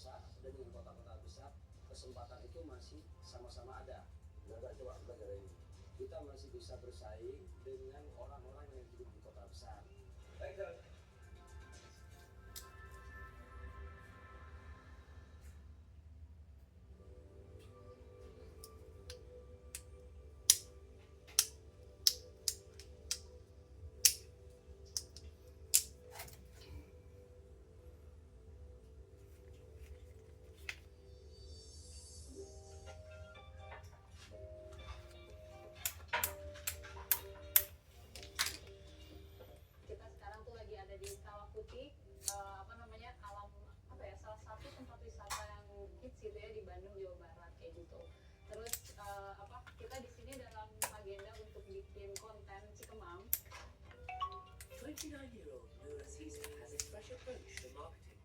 desa dan dengan kota-kota besar, kesempatan itu masih sama-sama ada. Nggak coba belajar ini. Kita masih bisa bersaing dengan orang-orang yang hidup di kota besar. Baik, kita sekarang tuh lagi ada di Kawah Putih, apa namanya, alam apa ya, salah satu tempat wisata yang hits gitu ya di Bandung, Jawa Barat kayak gitu. Terus apa, kita di sini dalam agenda untuk bikin konten Cikemang. 29-year-old Nur Aziza has a fresh approach to marketing.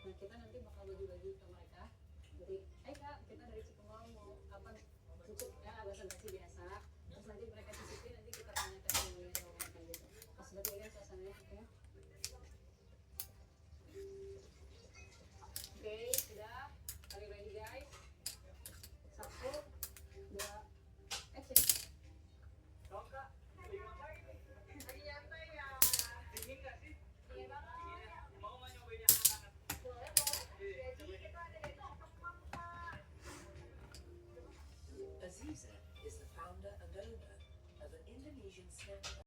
Nah, kita nanti bakal bagi-bagi ke mereka. Jadi, kak, kita dari Cikemang mau apa, cukup ya bahasa basi biasa. Terus nanti mereka cicipin, nanti kita tanyakan semuanya jawabannya kayak gitu. Pas banget ya kan suasananya ya. Oke, sudah. Are you ready guys? 1, 2, action. Roka, lagi ngapain nih? Lagi nyantai ya. Dingin nggak sih? Dingin banget. Mau nggak nyobain yang hangat-hangat? Boleh, boleh. Jadi kita ada di Cikemang, Pak. Aziza is the founder and owner of an Indonesian snack